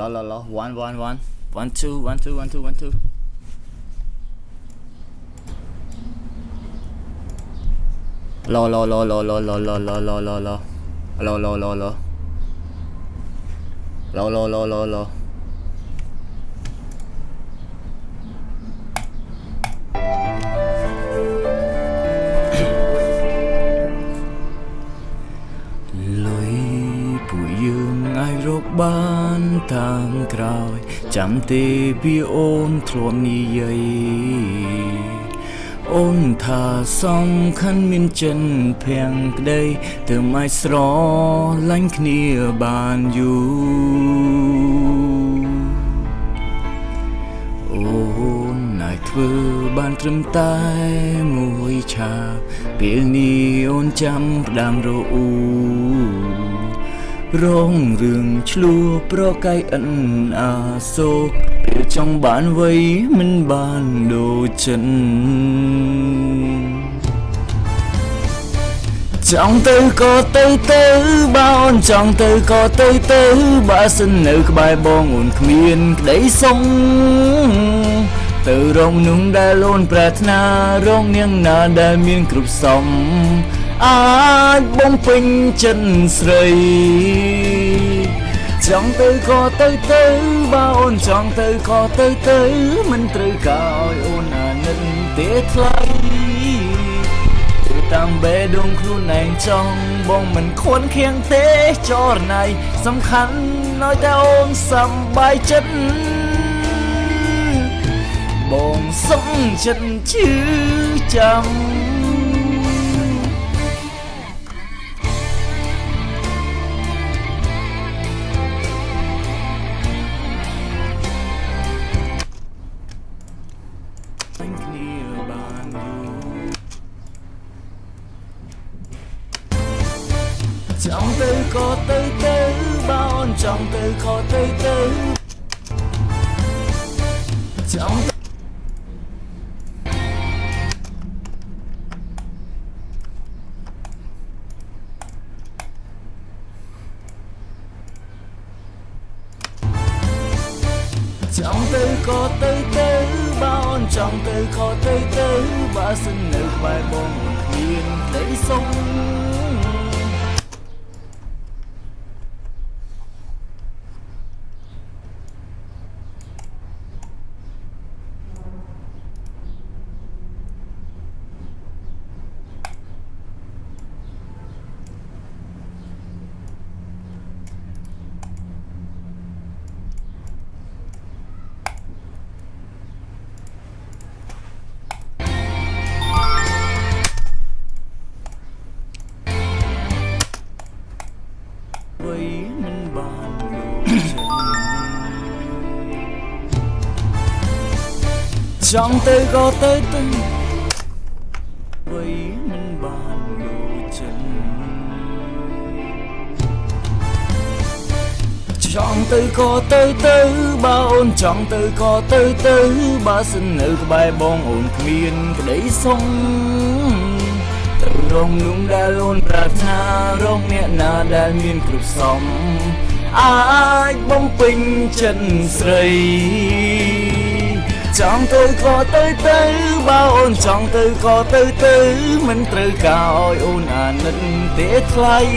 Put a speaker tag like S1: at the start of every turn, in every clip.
S1: la. One. 1 2 1 2 1 2 1 2. La. Ai rốc ban tam kroi chăm tê bi ôn thluom ni yai ôn thà song khăn min chân phèng đây từ mai sro lánh khnia bàn yu ôn nai thơ ban trâm tai mùi trà bia ni ôn chăm đam ro u rong rừng chua pro cái ẩn à xô trong bản vây mình bàn đồ chân trong tư có tư bao trong tư có tư ba sinh nữ bài bong ổn miền đấy sông từ rong nung đã lôn pratna rong niang na đã miên cướp sông ai bông pinh chân srei trong tư có tư ba ôn trong tư có tư mình từ cao ôn nâng tiết lấy từ tam bê đông khuôn anh trong bông mình khuôn khiêng thế cho này sắm khăn nói ta ôn sắm bài chân bông sống chân chứ chẳng trong tư có tư bao trong tư có tư trong trong tư có tư bao trong tư có tư ba sinh nữ bài bông hiền lấy sông mình bàn trong tư có tư với mình bàn đồ chân trong tư có tư ba ôn trong tư có tư ba sinh nữ bài bong ổn miền đấy sông rong nung đã lôn pratna rong nẹ na đã miên cướp sông ai bông pinh chân srei trong tư có tư bao ôn trong tư có tư mình từ cao ôn nâng tiết lấy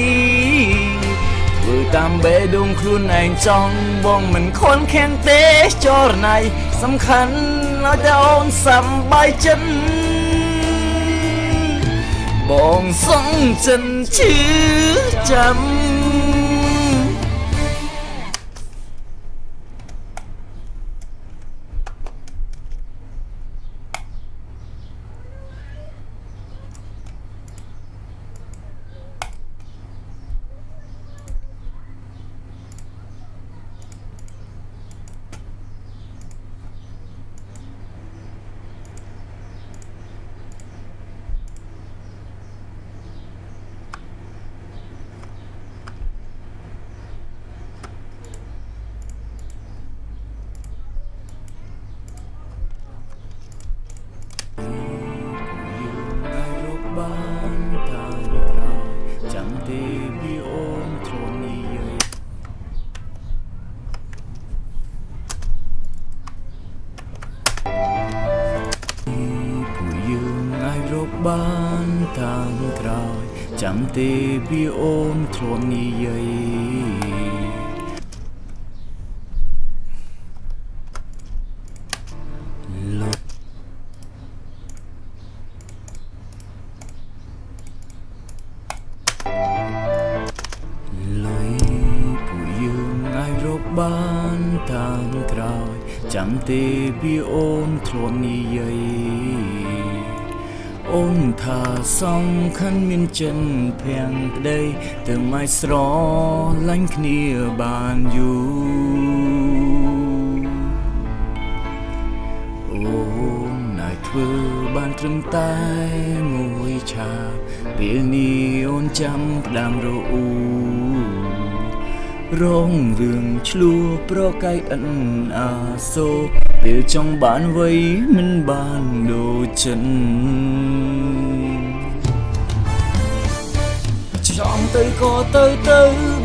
S1: vừa tam bê đông khuôn anh trong bong mình khôn khen tế cho này sắm khăn nói ta ôn sắm bài chân bong sống chân chứ chăm បានតាមក្រោយចាំទេពីអូនធ្លាប់និយាយបានតាមក្រោយចាំទេពីអូនធ្លាប់និយាយអូនថាសំខាន់មានចិនភាំងប្តីទើបមិនស្រឡាញ់គ្នាបានយូរអូនណាយធ្វើបានត្រឹមតែមួយឆាបពេលនេះអូនចាំផ្ដាំរអ៊ូរងរឿងឆ្លោះប្រកែកអិនអាសូរពេលចង់បានវ័យមិនបានដូចចិនចង់ទៅក៏ទៅ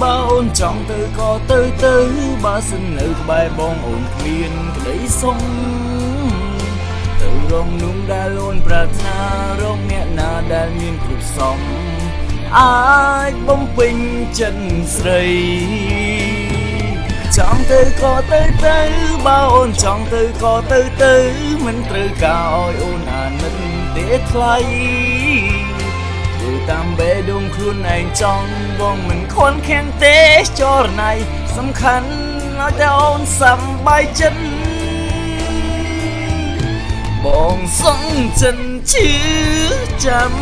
S1: បើអូនចង់ទៅក៏ទៅបើសិននៅក្បែរបងអូនគ្មានក្តីសុំទៅរងនោះដែលអូនប្រាថ្នារងអ្នកណាដែលមានគ្រប់សំអាចបំពេញចិនស្រីចង់ទៅក៏ទៅបើអូនចង់ទៅក៏ទៅមិនត្រូវការឲ្យអូនអាណិតទេថ្លៃទៅតាមបេះដូងខ្លួនឯងចង់បងមិនខន់ខាំងទេចរណៃសំខាន់ឲ្យតែអូនសប្បាយចិត្តបងសងចិនឈឺចាំ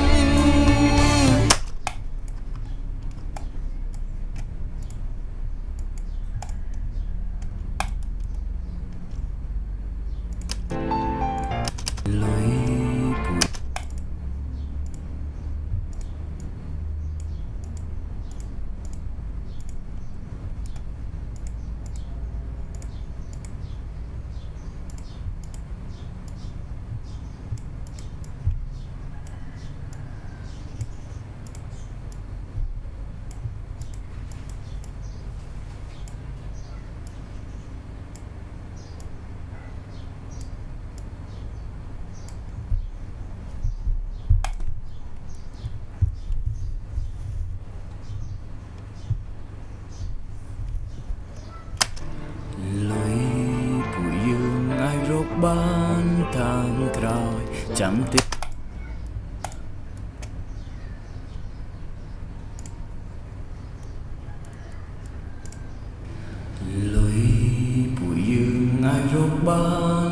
S1: លុយពួយយើងអាចរកបានតាមក្រោយចាំទេលុយពួកយើងអាចរកបា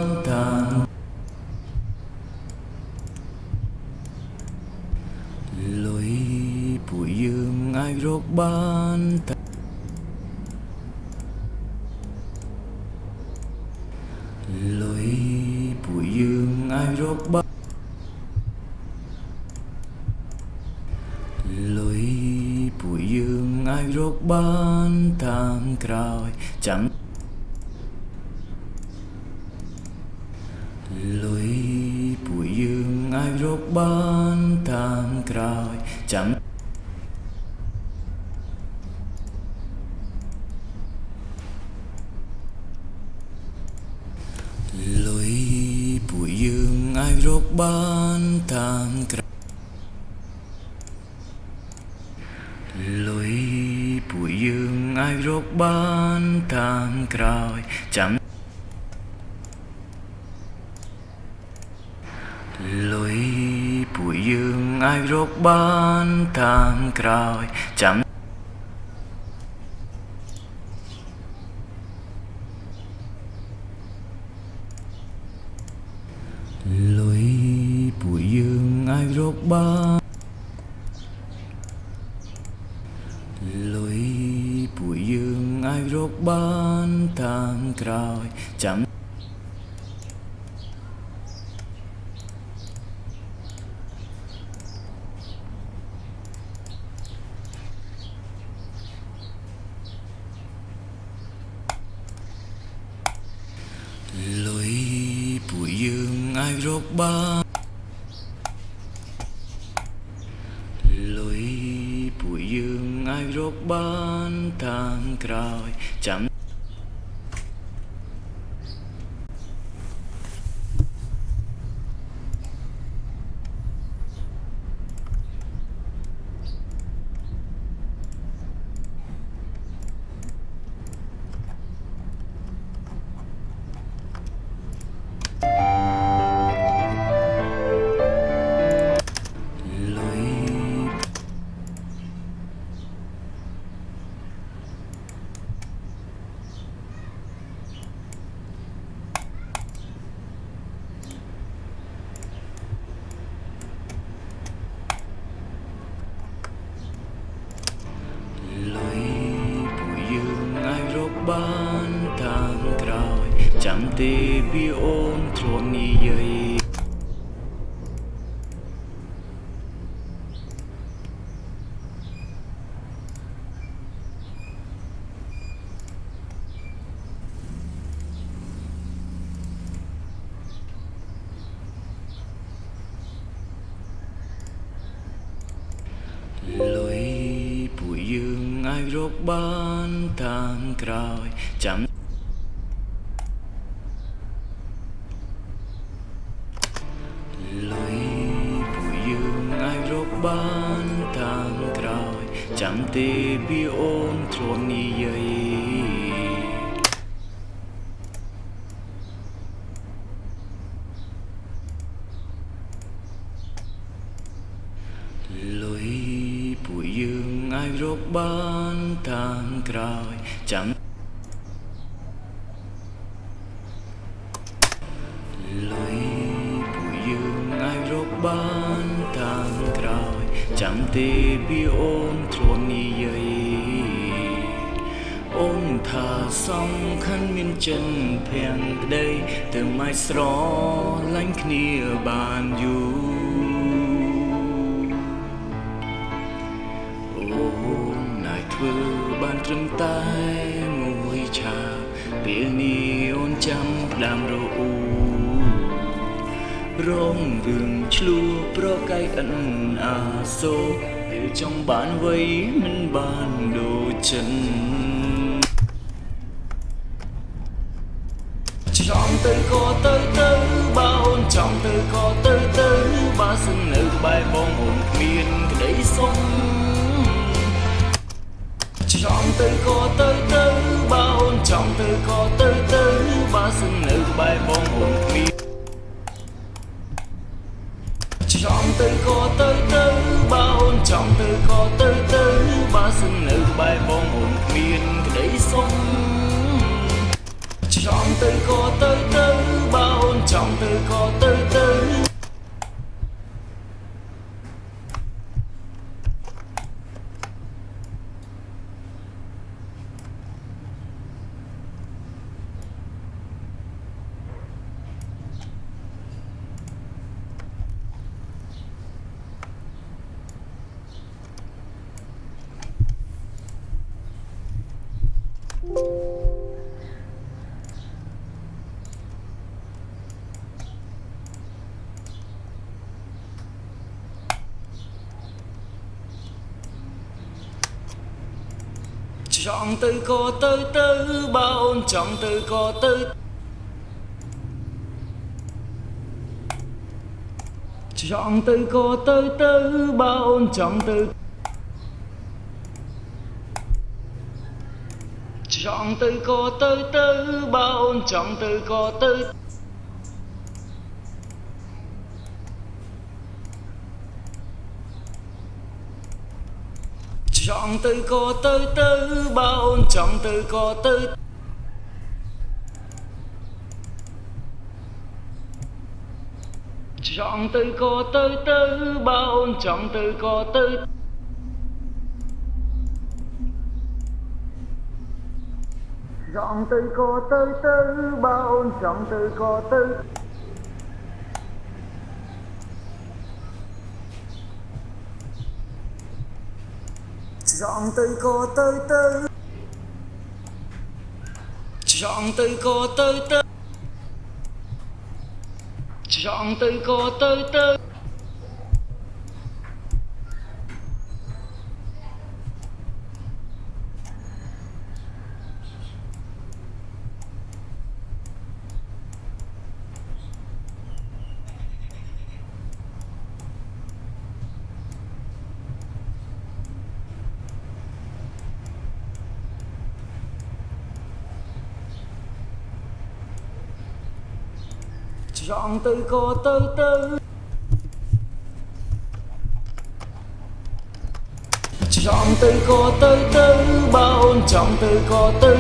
S1: នតាមលុយពួកយើងអាចរកបានតាមលុយពួកយើងអាចរកបានលុយពួកយើងអាចរកបានតាមក្រោយចាំលុយពួកយើងអាចរកបានតាមក្រោយចាំលុយពួកយើងអាចរកបានតាមក្រោយលុយពួកយើងអាចរកបានតាមក្រោយចាំលុយពួកយើងអាចរកបានតាមក្រោយចាំលុយពួកយើងអាចរកបានលុយពួកយើងអាចរកបានតាមក្រោយចាំលុយពួកយើងអាចរកបានលុយពួកយើងអាចរកបានតាមក្រោយចាំ ទេពីអូនធ្លាប់និយាយលុយពួកយើងអាចរកបានតាមក្រោយចាំលុយពួកយើងអាចរកបានតាមក្រោយចាំទេពីអូនធ្លាប់និយាយលុយពួកយើងអាចរកបានតាមក្រោយចាំលុយពួកយើងអាចរកបានតាមក្រោយចាំទេពីអូនធ្លាប់និយាយអូនថាសំខាន់មានចិនភាំងក្តីទៅមិនស្រឡាញ់គ្នាបានយូរធ្វើបានត្រឹមតែមួយឆាពេលនេះអូនចាំផ្ដាំរអ៊ូរងរឿងឆ្លោះប្រកែកអិនអាសូរពេលចង់បានវ័យមិនបានដូចចិនចង់ទៅក៏ទៅបើអូនចង់ទៅក៏ទៅបើសិននៅក្បែរបងអូនគ្មានក្តីសុខចង់ទៅក៏ទៅបើអូនចង់ទៅក៏ទៅបើសិននៅក្បែរបងអូនគ្មានចង់ទៅក៏ទៅបើអូនចង់ទៅក៏ទៅបើសិននៅក្បែរបងអូនគ្មានក្តីសុខចង់ទៅក៏ទៅបើអូនចង់ទៅក៏ទៅចង់ទៅក៏ទៅបើអូនចង់ទៅក៏ទៅចង់ទៅក៏ទៅបើអូនចង់ទៅចង់ទៅក៏ទៅបើអូនចង់ទៅក៏ទៅចង់ទៅក៏ទៅបើអូនចង់ទៅក៏ទៅចង់ទៅក៏ទៅបើអូនចង់ទៅក៏ទៅចង់ទៅក៏ទៅបើអូនចង់ទៅក៏ទៅចង់ទៅក៏ទៅចង់ទៅក៏ទៅចង់ទៅក៏ទៅចង់ទៅក៏ទៅចង់ទៅក៏ទៅបើអូនចង់ទៅក៏ទៅ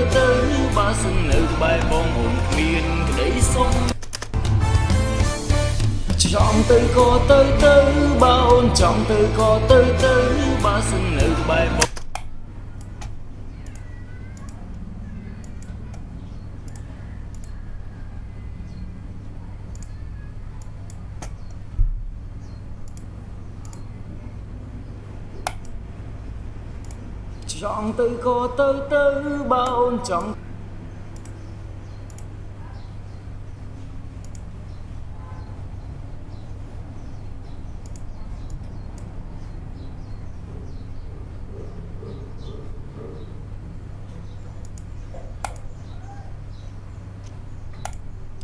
S1: បើសិននៅក្បែរបងអូនគ្មានក្តីសុខចង់ទៅក៏ទៅបើអូនចង់ទៅក៏ទៅបើសិននៅក្បែរបង chọn từ có tới bao chọn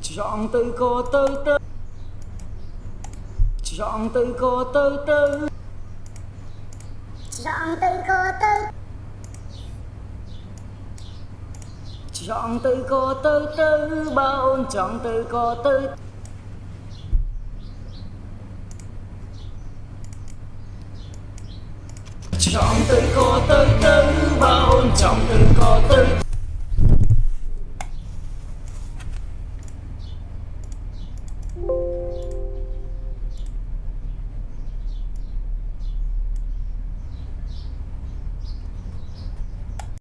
S1: chọn từ có tới chọn từ có tới
S2: chọn từ có tới
S1: chọn từ có tới bao chọn từ có tới chọn từ có tới bao chọn từ có tới